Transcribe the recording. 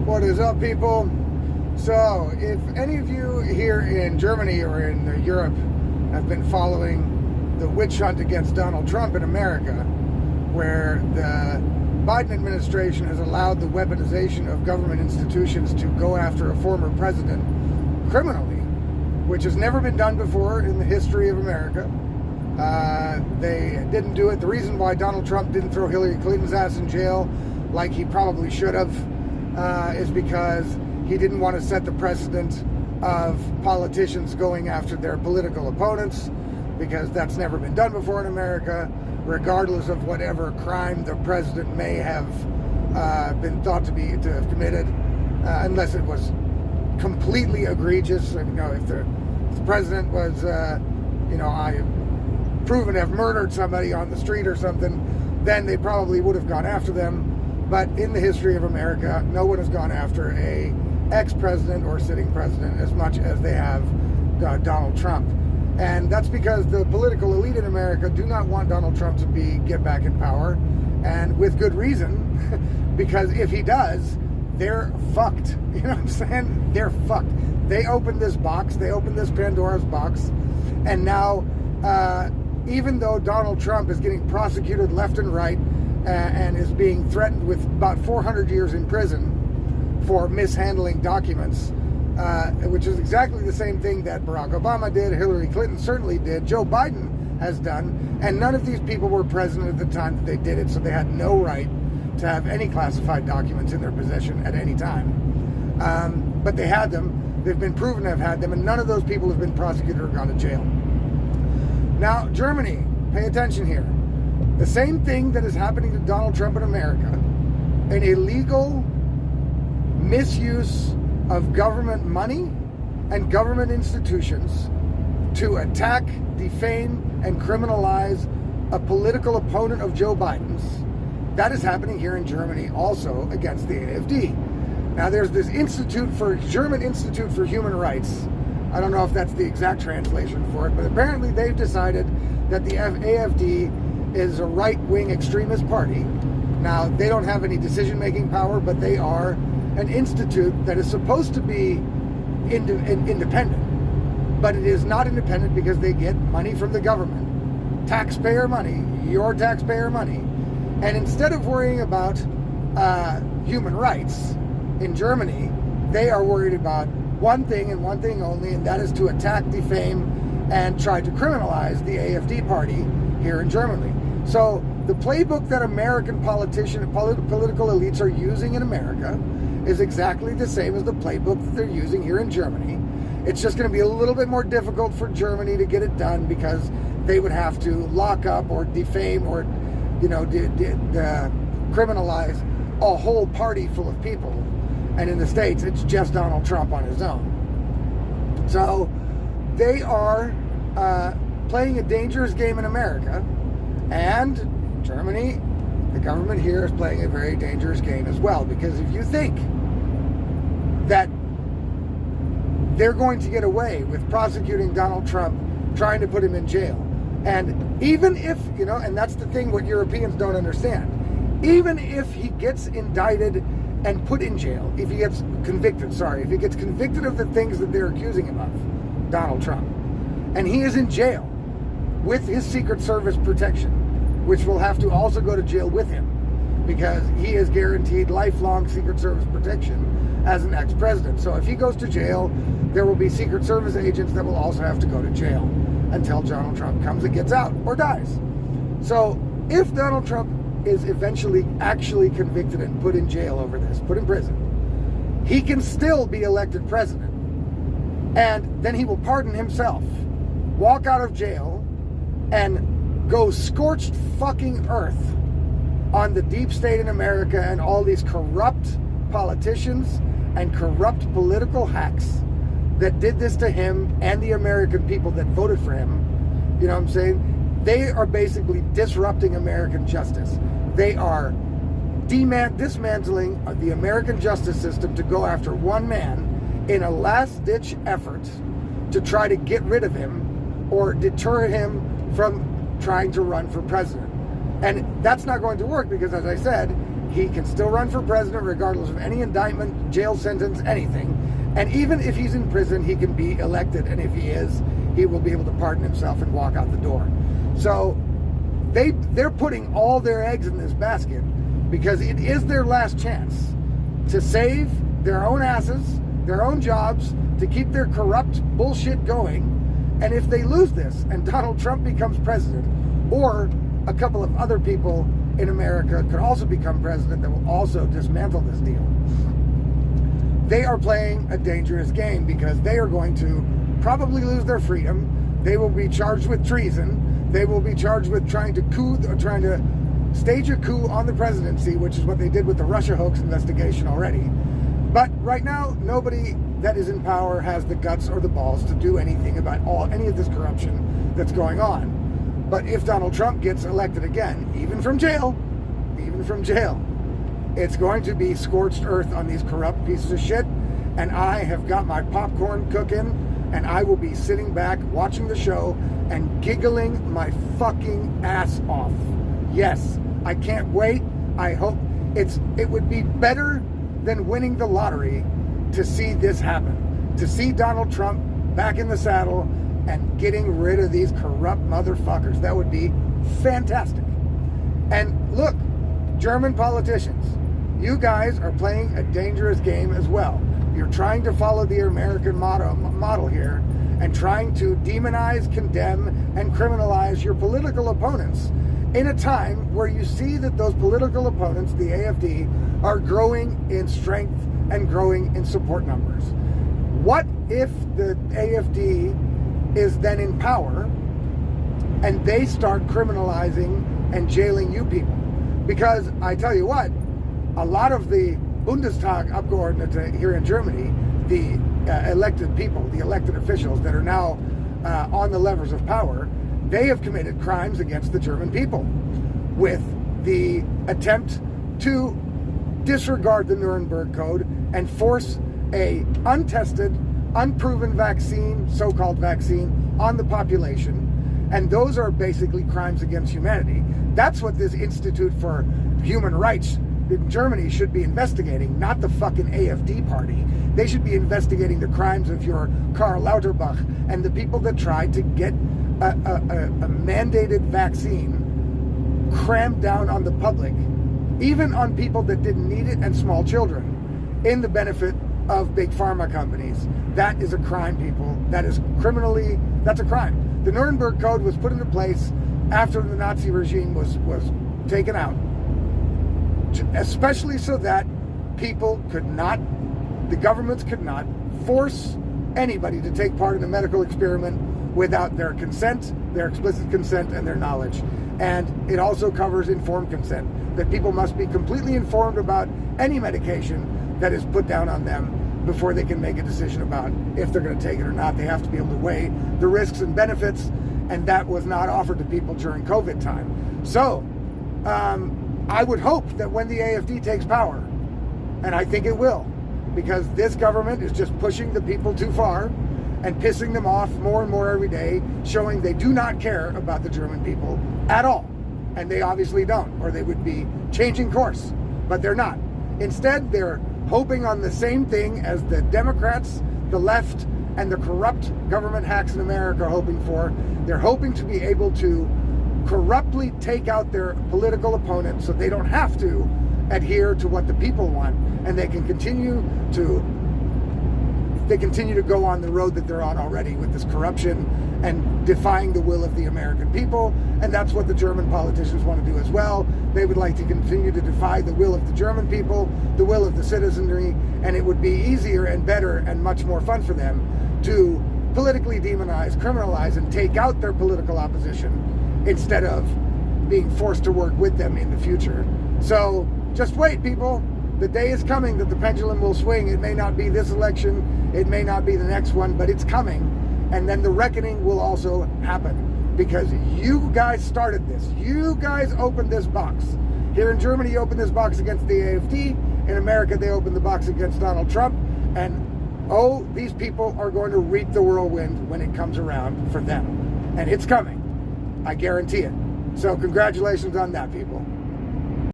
What is up, people? So, if any of you here in Germany or in Europe have been following the witch hunt against Donald Trump in America, where the Biden administration has allowed the weaponization of government institutions to go after a former president criminally, which has never been done before in the history of America. They didn't do it. The reason why Donald Trump didn't throw Hillary Clinton's ass in jail like he probably should have is because he didn't want to set the precedent of politicians going after their political opponents, because that's never been done before in America, regardless of whatever crime the president may have been thought to have committed, unless it was completely egregious. If the president was, proven to have murdered somebody on the street or something, then they probably would have gone after them. But in the history of America, no one has gone after a ex-president or sitting president as much as they have Donald Trump. And that's because the political elite in America do not want Donald Trump to get back in power, and with good reason, because if he does, they're fucked. You know what I'm saying? They're fucked. They opened this box, they opened this Pandora's box, and now, even though Donald Trump is getting prosecuted left and right, and is being threatened with about 400 years in prison for mishandling documents, which is exactly the same thing that Barack Obama did, Hillary Clinton certainly did, Joe Biden has done, and none of these people were president at the time that they did it, so they had no right to have any classified documents in their possession at any time. But they had them, they've been proven to have had them, and none of those people have been prosecuted or gone to jail. Now, Germany, pay attention here. The same thing that is happening to Donald Trump in America, an illegal misuse of government money and government institutions to attack, defame, and criminalize a political opponent of Joe Biden's, that is happening here in Germany also against the AFD. Now, there's this German Institute for Human Rights. I don't know if that's the exact translation for it, but apparently they've decided that the AFD is a right-wing extremist party. Now, they don't have any decision-making power, but they are an institute that is supposed to be independent. But it is not independent because they get money from the government. Taxpayer money, your taxpayer money. And instead of worrying about human rights in Germany, they are worried about one thing and one thing only, and that is to attack, defame, and try to criminalize the AFD party here in Germany. So the playbook that American political elites are using in America is exactly the same as the playbook that they're using here in Germany. It's just going to be a little bit more difficult for Germany to get it done because they would have to lock up or defame or, criminalize a whole party full of people. And in the States, it's just Donald Trump on his own. So they are playing a dangerous game in America. And Germany, the government here is playing a very dangerous game as well. Because if you think that they're going to get away with prosecuting Donald Trump, trying to put him in jail, and even if, and that's the thing what Europeans don't understand, even if he gets indicted and put in jail, if he gets convicted of the things that they're accusing him of, Donald Trump, and he is in jail with his Secret Service protection, which will have to also go to jail with him because he is guaranteed lifelong Secret Service protection as an ex-president. So if he goes to jail, there will be Secret Service agents that will also have to go to jail until Donald Trump comes and gets out or dies. So if Donald Trump is eventually actually convicted and put in jail over this, put in prison, he can still be elected president. And then he will pardon himself, walk out of jail, and go scorched fucking earth on the deep state in America and all these corrupt politicians and corrupt political hacks that did this to him and the American people that voted for him. You know what I'm saying? They are basically disrupting American justice. They are dismantling the American justice system to go after one man in a last-ditch effort to try to get rid of him or deter him from trying to run for president. And that's not going to work because, as I said, He can still run for president regardless of any indictment, jail sentence, anything. And even if he's in prison, he can be elected. And if he is, he will be able to pardon himself and walk out the door. So they're putting all their eggs in this basket because it is their last chance to save their own asses, their own jobs, to keep their corrupt bullshit going. And if they lose this and Donald Trump becomes president, or a couple of other people in America could also become president that will also dismantle this deal, they are playing a dangerous game because they are going to probably lose their freedom. They will be charged with treason. They will be charged with trying to stage a coup on the presidency, which is what they did with the Russia hoax investigation already. But right now, nobody that is in power has the guts or the balls to do anything about any of this corruption that's going on. But if Donald Trump gets elected again, even from jail, it's going to be scorched earth on these corrupt pieces of shit. And I have got my popcorn cooking, and I will be sitting back watching the show and giggling my fucking ass off. Yes, I can't wait. I hope it would be better than winning the lottery to see this happen, to see Donald Trump back in the saddle and getting rid of these corrupt motherfuckers. That would be fantastic. And look, German politicians, you guys are playing a dangerous game as well. You're trying to follow the American model here and trying to demonize, condemn, and criminalize your political opponents in a time where you see that those political opponents, the AFD, are growing in strength and growing in support numbers. What if the AFD is then in power and they start criminalizing and jailing you people? Because I tell you what, a lot of the Bundestag Abgeordnete here in Germany, the elected people, the elected officials that are now on the levers of power, they have committed crimes against the German people with the attempt to disregard the Nuremberg Code and force a untested, unproven vaccine, so-called vaccine, on the population. And those are basically crimes against humanity. That's what this Institute for Human Rights in Germany should be investigating, not the fucking AFD party. They should be investigating the crimes of your Karl Lauterbach and the people that tried to get a mandated vaccine crammed down on the public, even on people that didn't need it and small children, in the benefit of big pharma companies. That is a crime, people. That's a crime. The Nuremberg Code was put into place after the Nazi regime was taken out, especially so that the governments could not force anybody to take part in a medical experiment without their consent, their explicit consent, and their knowledge. And it also covers informed consent, that people must be completely informed about any medication that is put down on them before they can make a decision about if they're going to take it or not. They have to be able to weigh the risks and benefits, and that was not offered to people during COVID time. So, I would hope that when the AFD takes power, and I think it will, because this government is just pushing the people too far and pissing them off more and more every day, showing they do not care about the German people at all. And they obviously don't, or they would be changing course, but they're not. Instead, they're hoping on the same thing as the Democrats, the left, and the corrupt government hacks in America are hoping for. They're hoping to be able to corruptly take out their political opponents so they don't have to adhere to what the people want, and they can continue to go on the road that they're on already with this corruption and defying the will of the American people. And that's what the German politicians want to do as well. They would like to continue to defy the will of the German people, the will of the citizenry, and it would be easier and better and much more fun for them to politically demonize, criminalize, and take out their political opposition instead of being forced to work with them in the future. So just wait, people. The day is coming that the pendulum will swing. It may not be this election, it may not be the next one, but it's coming. And then the reckoning will also happen, because you guys started this. You guys opened this box. Here in Germany, you opened this box against the AFD. In America, they opened the box against Donald Trump. And these people are going to reap the whirlwind when it comes around for them. And it's coming. I guarantee it. So congratulations on that, people.